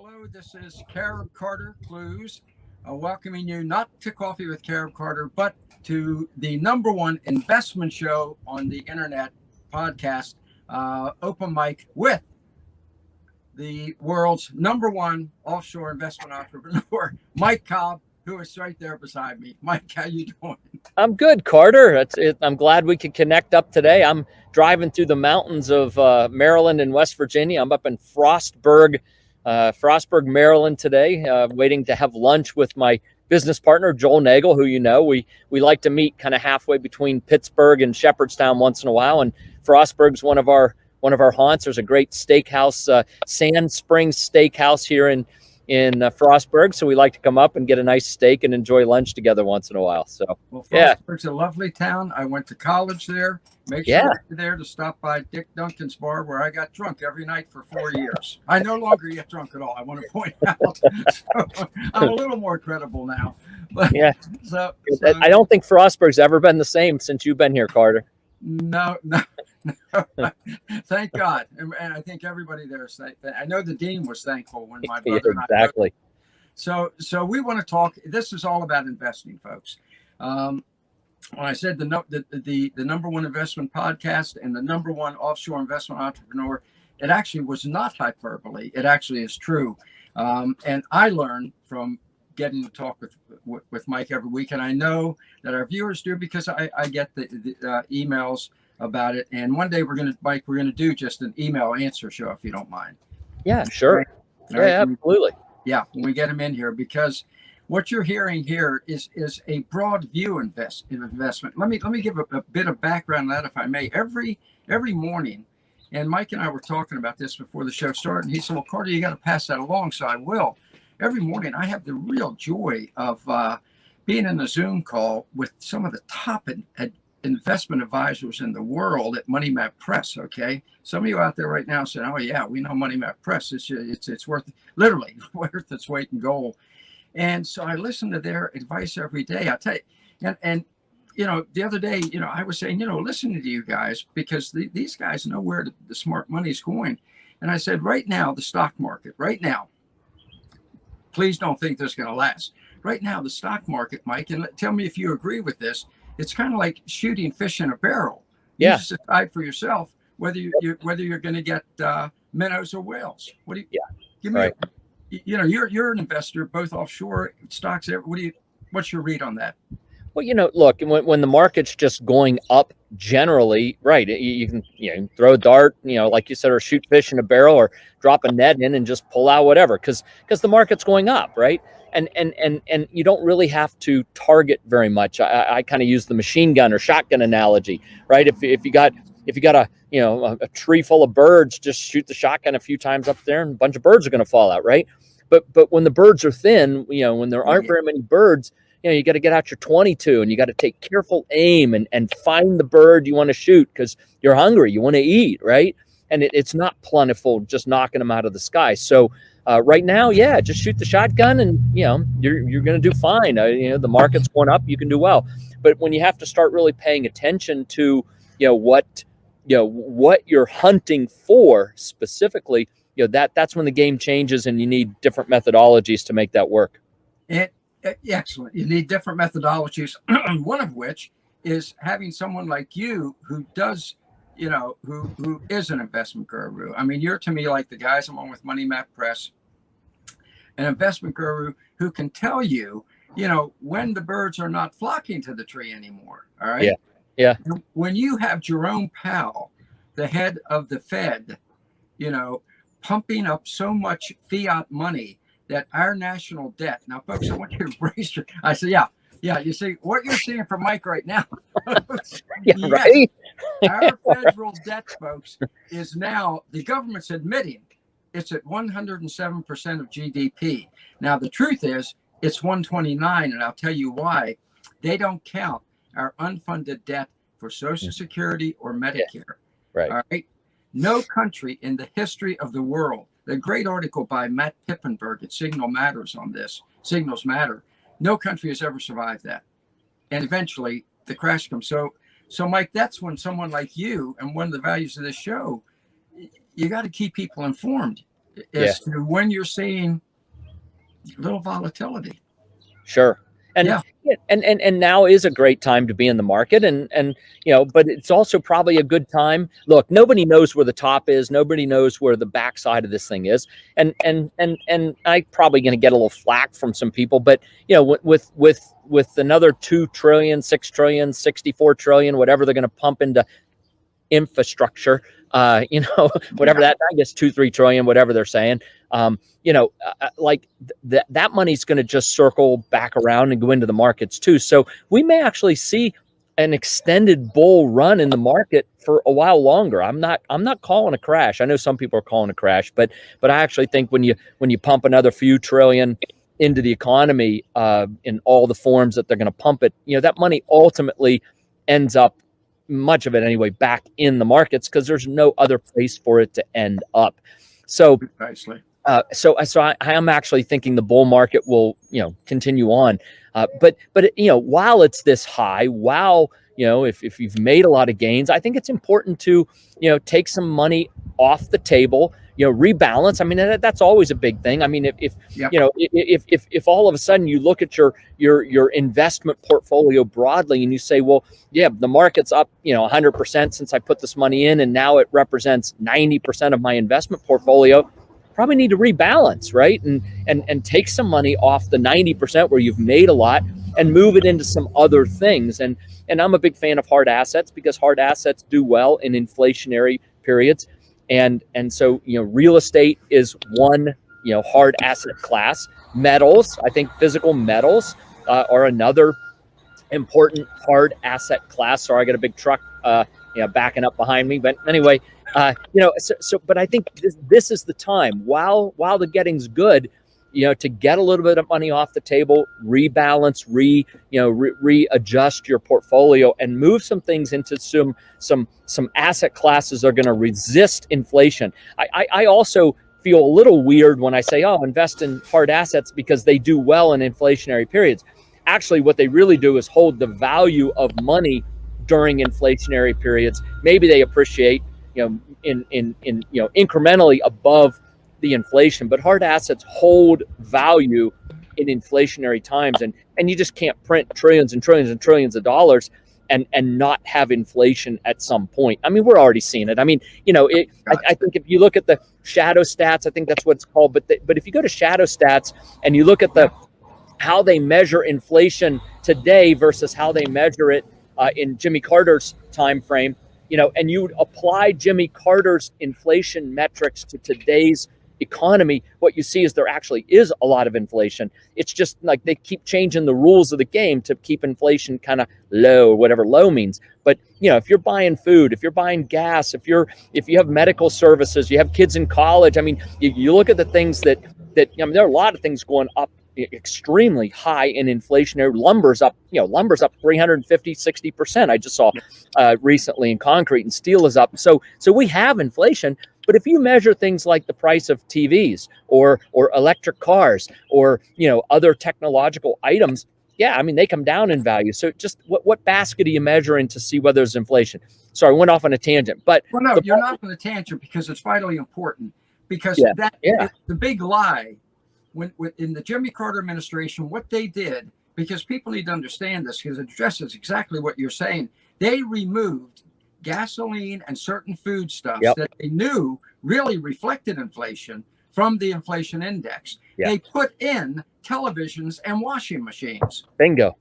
Hello, this is Carib Carter Clues, welcoming you not to Coffee with Carib Carter, but to the number one investment show on the internet podcast, Open Mic, with the world's number one offshore investment entrepreneur, Mike Cobb, who is right there beside me. Mike, how you doing? I'm good, Carter. I'm glad we could connect up today. I'm driving through the mountains of Maryland and West Virginia. I'm up in Frostburg, Maryland today, waiting to have lunch with my business partner, Joel Nagel, who you know. We like to meet kind of halfway between Pittsburgh and Shepherdstown once in a while, and Frostburg's one of our haunts. There's a great steakhouse, Sand Springs Steakhouse here in Frostburg, so we like to come up and get a nice steak and enjoy lunch together once in a while. So, well, Frostburg's a lovely town. I went to college there. Make sure you're there to stop by Dick Duncan's bar, where I got drunk every night for 4 years. I no longer get drunk at all, I want to point out. So I'm a little more credible now. But, yeah. So I don't think Frostburg's ever been the same since you've been here, Carter. No. Thank God. And I think everybody there is thankful. I know the dean was thankful when my brother and I exactly. So we want to talk. This is all about investing, folks. When I said the number one investment podcast and the number one offshore investment entrepreneur, it actually was not hyperbole. It actually is true. And I learned from getting to talk with Mike every week, and I know that our viewers do, because I get the emails about it. And one day we're gonna do just an email answer show, if you don't mind. Yeah, sure. Right? Yeah, absolutely. Yeah, when we get them in here, because what you're hearing here is a broad view investment. Let me give a bit of background on that, if I may. Every morning, and Mike and I were talking about this before the show started, and he said, "Well, Carter, you got to pass that along." So I will. Every morning, I have the real joy of being in a Zoom call with some of the top investment advisors in the world at Money Map Press. Okay, some of you out there right now saying, "Oh yeah, we know Money Map Press. It's worth, literally worth its weight in gold." And so I listen to their advice every day. I tell you, and you know, the other day, you know, I was saying, listening to you guys, because these guys know where the smart money's going. And I said, right now, the stock market, right now, please don't think this is going to last. Right now, the stock market, Mike, and tell me if you agree with this. It's kind of like shooting fish in a barrel. You just decide for yourself whether you're going to get minnows or whales. What do you? Yeah. Give me. Right. You're an investor, both offshore stocks. What's your read on that? Well, look, when the market's just going up generally, right? You can throw a dart, like you said, or shoot fish in a barrel, or drop a net in and just pull out whatever, because the market's going up, right? And you don't really have to target very much. I kind of use the machine gun or shotgun analogy, right? If you got a tree full of birds, just shoot the shotgun a few times up there, and a bunch of birds are going to fall out, right? But when the birds are thin, when there aren't very many birds, you got to get out your 22 and you got to take careful aim and find the bird you want to shoot, because you're hungry, you want to eat, right? And it's not plentiful just knocking them out of the sky. So right now, just shoot the shotgun, and you're going to do fine. The market's going up, you can do well. But when you have to start really paying attention to what you're hunting for specifically, that's when the game changes, and you need different methodologies to make that work. Excellent. You need different methodologies. One of which is having someone like you who does, who is an investment guru. I mean, you're to me like the guys I'm on with Money Map Press, an investment guru who can tell you, when the birds are not flocking to the tree anymore. All right. Yeah. And when you have Jerome Powell, the head of the Fed, pumping up so much fiat money that our national debt. Now, folks, I want you to brace your. I said, yeah. You see what you're seeing from Mike right now. Right. Our federal debt, folks, is now, the government's admitting it's at 107% of GDP. Now, the truth is it's 129, and I'll tell you why. They don't count our unfunded debt for Social Security or Medicare. Right. All right. No country in the history of the world. The great article by Matt Pippenberg at Signal Matters on this. Signals Matter. No country has ever survived that. And eventually the crash comes. So Mike, that's when someone like you, and one of the values of this show, you got to keep people informed. as to when you're seeing little volatility. Sure. And, yeah. and now is a great time to be in the market, and but it's also probably a good time. Look, nobody knows where the top is. Nobody knows where the backside of this thing is. And I'm probably going to get a little flack from some people, but with another 2 trillion, 6 trillion, 64 trillion, whatever they're going to pump into infrastructure, whatever that, I guess 2-3 trillion, whatever they're saying, that money's going to just circle back around and go into the markets too. So we may actually see an extended bull run in the market for a while longer. I'm not calling a crash. I know some people are calling a crash, but I actually think when you pump another few trillion into the economy in all the forms that they're going to pump it, that money ultimately ends up, much of it anyway, back in the markets, because there's no other place for it to end up. So precisely. So I am actually thinking the bull market will, continue on. But while it's this high, if you've made a lot of gains, I think it's important to, take some money off the table, rebalance. I mean, that's always a big thing. I mean, if all of a sudden you look at your investment portfolio broadly and you say, well, yeah, the market's up, 100% since I put this money in, and now it represents 90% of my investment portfolio, probably need to rebalance, right? And take some money off the 90% where you've made a lot and move it into some other things. And I'm a big fan of hard assets, because hard assets do well in inflationary periods. And so, real estate is one, hard asset class. Metals, I think physical metals are another important hard asset class. Sorry, I got a big truck, backing up behind me. But anyway, but I think this is the time, while the getting's good, to get a little bit of money off the table, rebalance, readjust your portfolio, and move some things into some asset classes that are going to resist inflation. I also feel a little weird when I say, invest in hard assets because they do well in inflationary periods. Actually, what they really do is hold the value of money during inflationary periods. Maybe they appreciate, incrementally above the inflation, but hard assets hold value in inflationary times, and you just can't print trillions and trillions and trillions of dollars and not have inflation at some point. I mean, we're already seeing it. I mean, I think if you look at the shadow stats, I think that's what it's called. But if you go to shadow stats and you look at how they measure inflation today versus how they measure it in Jimmy Carter's time frame, and you apply Jimmy Carter's inflation metrics to today's economy, what you see is there actually is a lot of inflation. It's just like they keep changing the rules of the game to keep inflation kind of low, or whatever low means. But if you're buying food, if you're buying gas, if you have medical services, you have kids in college, I mean, you look at the things that there are a lot of things going up extremely high in inflationary. Lumber's up 350, 60%. I just saw recently in concrete, and steel is up. So we have inflation. But if you measure things like the price of TVs or electric cars or other technological items, I mean, they come down in value. So just what basket are you measuring to see whether there's inflation? Sorry, I went off on a tangent. But no, you're not on a tangent, because it's vitally important. Because the big lie when in the Jimmy Carter administration, what they did, because people need to understand this, because it addresses exactly what you're saying. They removed gasoline and certain foodstuffs that they knew really reflected inflation from the inflation index. They put in televisions and washing machines. Bingo.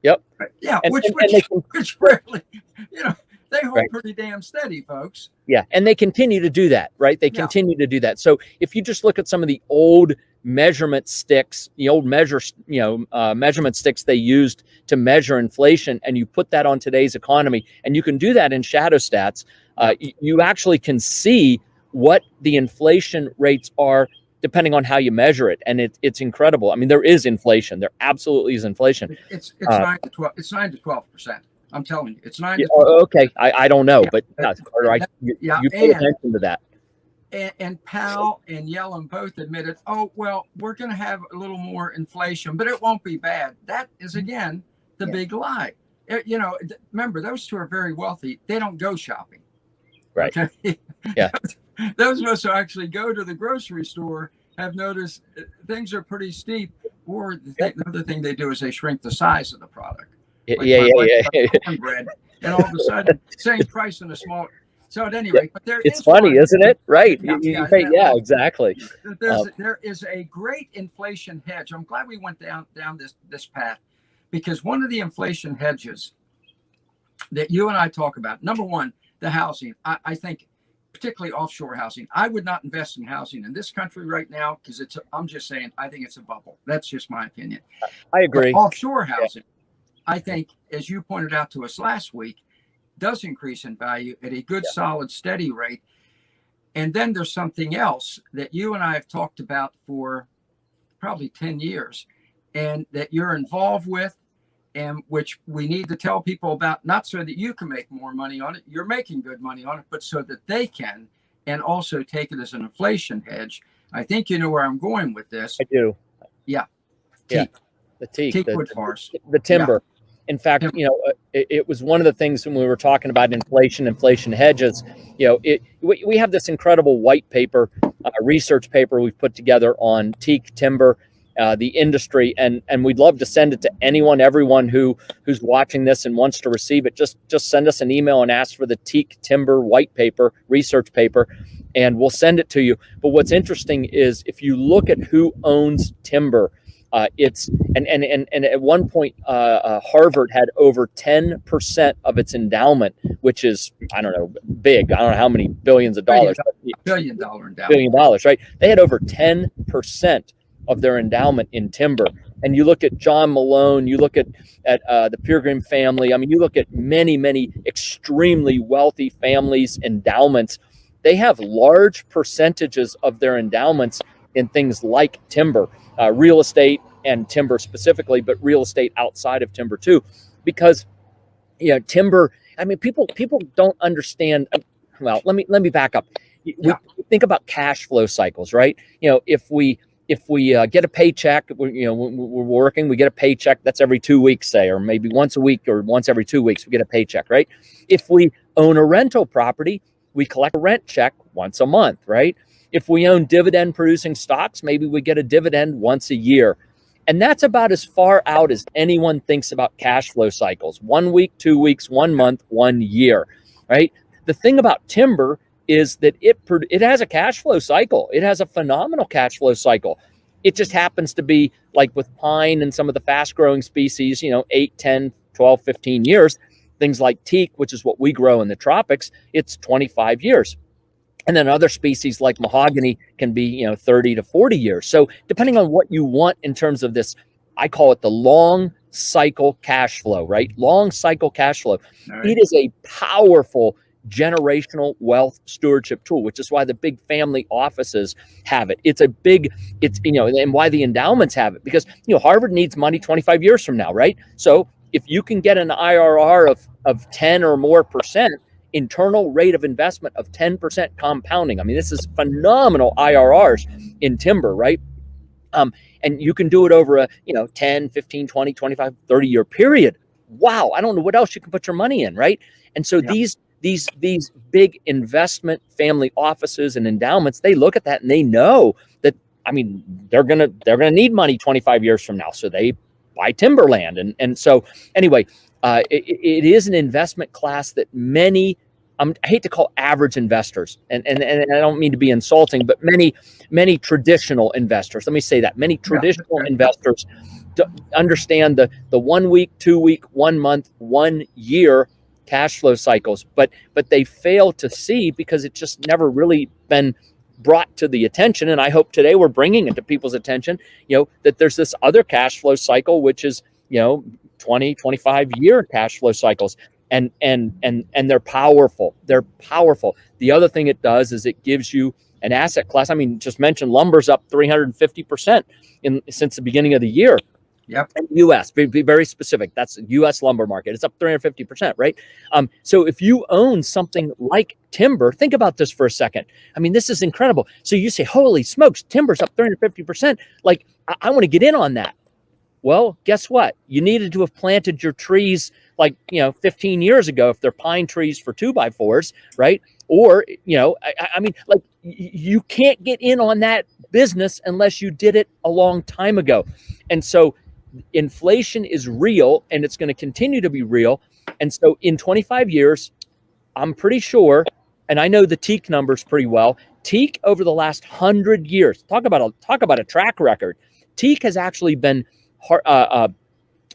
Yep. Yeah, which rarely, they hold pretty damn steady, folks. Yeah, and they continue to do that, right? They continue to do that. So if you just look at some of the old measurement sticks, the old measurement sticks they used to measure inflation, and you put that on today's economy, and you can do that in shadow stats, you actually can see what the inflation rates are depending on how you measure it. And it's incredible. I mean, there is inflation. There absolutely is inflation. It's 9 to 12. It's 9 to 12%. I'm telling you, it's 9 to 12%. Okay. I don't know, but Carter, you pay attention to that. And Powell and Yellen both admitted, we're going to have a little more inflation, but it won't be bad. That is, again, the big lie. Remember, those two are very wealthy. They don't go shopping. Right. Okay? Yeah. Those of us who actually go to the grocery store have noticed things are pretty steep. Or the other thing they do is they shrink the size of the product. Like Yeah, my wife yeah. got cornbread, and all of a sudden, same price in a small. So at any rate, but there It's is funny, one. isn't it? Right. Yeah, isn't that Yeah, lovely? exactly. There is a great inflation hedge. I'm glad we went down this path, because one of the inflation hedges that you and I talk about, number one, the housing. I think, particularly offshore housing. I would not invest in housing in this country right now because I'm just saying, I think it's a bubble. That's just my opinion. I agree. But offshore housing, I think, as you pointed out to us last week, does increase in value at a good, solid, steady rate. And then there's something else that you and I have talked about for probably 10 years and that you're involved with, and which we need to tell people about, not so that you can make more money on it, you're making good money on it, but so that they can, and also take it as an inflation hedge. I think you know where I'm going with this. I do. Yeah. Teak. The teak. Wood forest. The timber. Yeah. In fact, it was one of the things when we were talking about inflation hedges. We have this incredible white paper, research paper we've put together on teak timber, the industry, and we'd love to send it to everyone who's watching this and wants to receive it. Just send us an email and ask for the teak timber white paper, research paper, and we'll send it to you. But what's interesting is if you look at who owns timber, it's and at one point Harvard had over 10% of its endowment, which is, I don't know, big. I don't know how many billions of dollars. $1 billion endowment. $1 billion, right? They had over 10% of their endowment in timber. And you look at John Malone, you look at the Peregrine family. I mean, you look at many extremely wealthy families' endowments. They have large percentages of their endowments in things like timber, real estate and timber specifically, but real estate outside of timber too, because timber. I mean, people don't understand. Well, let me back up. We think about cash flow cycles, right? If we get a paycheck, we're working, we get a paycheck. That's every 2 weeks, say, or maybe once a week or once every 2 weeks, we get a paycheck, right? If we own a rental property, we collect a rent check once a month, right? If we own dividend producing stocks, maybe we get a dividend once a year. And that's about as far out as anyone thinks about cash flow cycles. 1 week, 2 weeks, 1 month, 1 year, right? The thing about timber is that it has a cash flow cycle. It has a phenomenal cash flow cycle. It just happens to be like with pine and some of the fast growing species, 8, 10, 12, 15 years. Things like teak, which is what we grow in the tropics, it's 25 years. And then other species like mahogany can be, 30 to 40 years. So depending on what you want in terms of this, I call it the long cycle cash flow, right? Long cycle cash flow. Right. It is a powerful generational wealth stewardship tool, which is why the big family offices have it. And why the endowments have it, because, Harvard needs money 25 years from now, right? So if you can get an IRR of 10 or more percent, internal rate of investment of 10% compounding. I mean, this is phenomenal IRRs in timber, right? And you can do it over a, 10, 15, 20, 25, 30 year period. Wow. I don't know what else you can put your money in, right? And so these big investment family offices and endowments, they look at that and they know that, I mean, they're going to need money 25 years from now. So they buy timberland. And so anyway, it is an investment class that many, I hate to call average investors, and I don't mean to be insulting, but many traditional investors, let me say that, many traditional investors understand the 1 week, 2 week, 1 month, 1 year cash flow cycles, but they fail to see, because it's just never really been brought to the attention. And I hope today we're bringing it to people's attention, that there's this other cash flow cycle, which is, 20, 25 year cash flow cycles. And they're powerful. They're powerful. The other thing it does is it gives you an asset class. I mean, just mention lumber's up 350% since the beginning of the year. Yep. U.S. Be very specific. That's the U.S. lumber market. It's up 350%, right? So if you own something like timber, think about this for a second. I mean, this is incredible. So you say, holy smokes, timber's up 350%. Like, I want to get in on that. Well, guess what? You needed to have planted your trees 15 years ago, if they're pine trees for 2x4s, right? Or, I mean, like, you can't get in on that business unless you did it a long time ago. And so inflation is real, and it's going to continue to be real. And so in 25 years, I'm pretty sure, and I know the teak numbers pretty well. Teak over the last 100 years, talk about a track record. Teak has actually been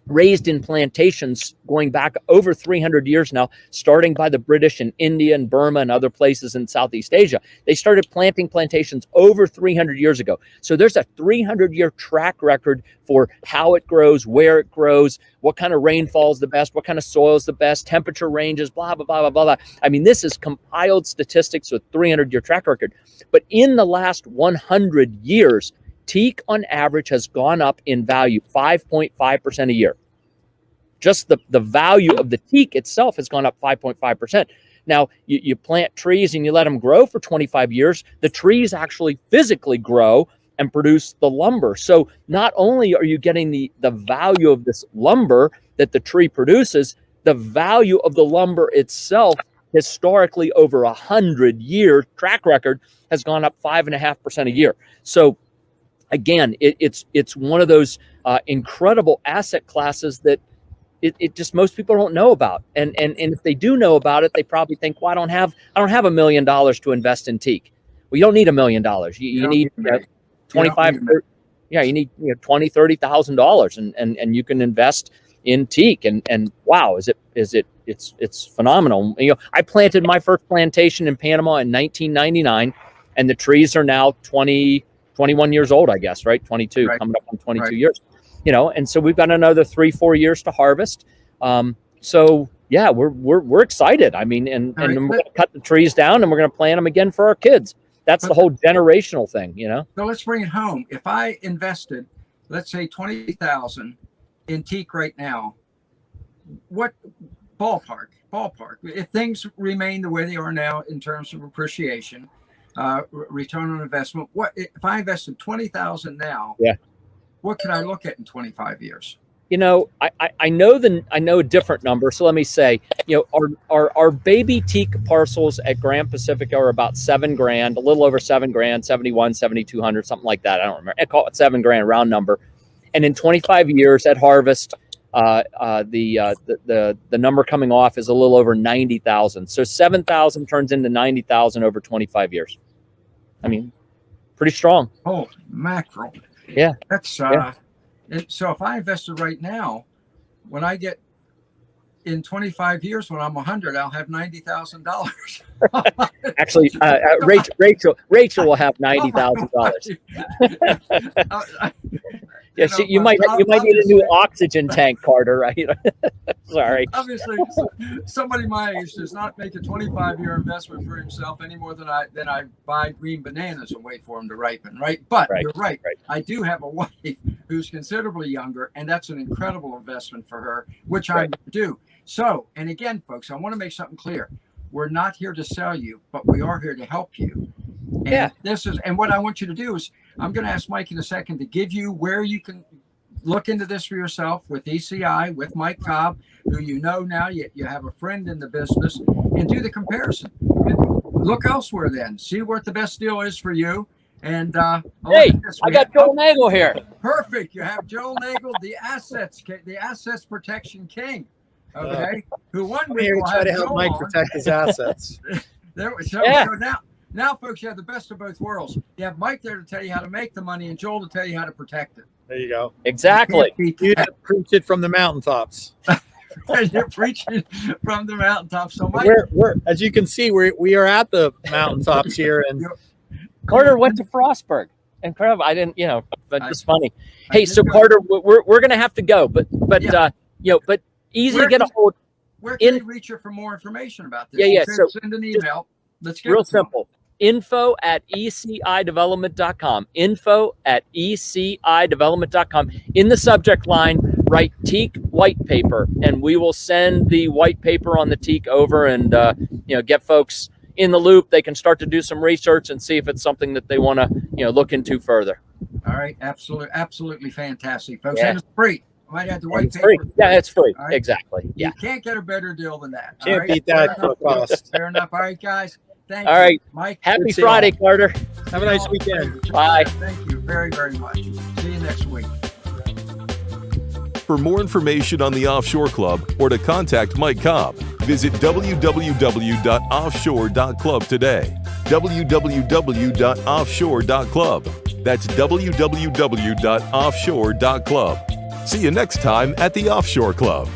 raised in plantations going back over 300 years now, starting by the British in India and Burma and other places in Southeast Asia. They started planting plantations over 300 years ago. So there's a 300-year track record for how it grows, where it grows, what kind of rainfall is the best, what kind of soil is the best, temperature ranges, blah, blah, blah, blah, blah. I mean, this is compiled statistics with 300-year track record. But in the last 100 years, teak on average has gone up in value 5.5% a year. Just the value of the teak itself has gone up 5.5%. Now, you plant trees and you let them grow for 25 years, the trees actually physically grow and produce the lumber. So not only are you getting the value of this lumber that the tree produces, the value of the lumber itself historically over 100-year track record has gone up 5.5% a year. So again, it's one of those incredible asset classes that it just most people don't know about, and if they do know about it, they probably think, well, I don't have $1 million to invest in teak. Well, you don't need $1 million. You need 25. You need $20,000-$30,000, and you can invest in teak. And wow, it's phenomenal. I planted my first plantation in Panama in 1999, and the trees are now 21 years old, I guess, right? 22, right. Coming up on 22 years. And so we've got another 3-4 years to harvest. So yeah, we're excited. I mean, and we're going to cut the trees down and we're going to plant them again for our kids. That's the whole generational thing, So let's bring it home. If I invested, let's say 20,000 in teak right now, what ballpark, if things remain the way they are now in terms of appreciation, return on investment, what if I invested 20,000 now? Yeah. What can I look at in 25 years? I know a different number. So let me say, our baby teak parcels at Grand Pacific are about $7,000, a little over $7,000, 71, 7,200, something like that. I don't remember. I call it $7,000, round number. And in 25 years at harvest, the number coming off is a little over 90,000. So 7,000 turns into 90,000 over 25 years. I mean, pretty strong. Oh, mackerel. Yeah. That's so if I invested right now, when I get in 25 years, when I'm 100, I'll have $90,000. Actually, Rachel will have $90,000. Yeah, you might need a new oxygen tank, Carter, right? Sorry. Obviously, somebody my age does not make a 25-year investment for himself any more than I buy green bananas and wait for them to ripen, right? But you're right. I do have a wife who's considerably younger, and that's an incredible investment for her, which I do. So, and again, folks, I want to make something clear. We're not here to sell you, but we are here to help you. And and what I want you to do is, I'm going to ask Mike in a second to give you where you can look into this for yourself with ECI, with Mike Cobb, who now, you have a friend in the business, and do the comparison. Look elsewhere then. See what the best deal is for you. And hey, I got Joel Nagel here. Perfect. You have Joel Nagel, the assets protection king. Okay. Who one week will try to help Mike protect his assets. So now, folks, you have the best of both worlds. You have Mike there to tell you how to make the money, and Joel to tell you how to protect it. There you go. Exactly. You preach it from the mountaintops. You're preaching from the mountaintops. So, Mike, we're as you can see, we are at the mountaintops here, and Carter went to Frostburg. Incredible. I didn't, but it's funny. Hey, so Carter, we're gonna have to go, but easy to get a hold. Where can they reach you for more information about this? Yeah. So send an email. Let's get real simple. info@ecidevelopment.com. info@ecidevelopment.com. In the subject line, write teak white paper, and we will send the white paper on the teak over and get folks in the loop. They can start to do some research and see if it's something that they want to look into further. All right, absolutely fantastic, folks. And it's free. Might have the white paper. Free. Yeah, it's free. Right? Exactly. Yeah. You can't get a better deal than that. Can't beat that for a cost. Fair enough. All right, guys. Thank All you. right. Mike. Happy Good seeing Friday, you. Carter. Have a nice weekend. Bye. Thank you very, very much. See you next week. For more information on the Offshore Club or to contact Mike Cobb, visit www.offshore.club today. www.offshore.club. That's www.offshore.club. See you next time at the Offshore Club.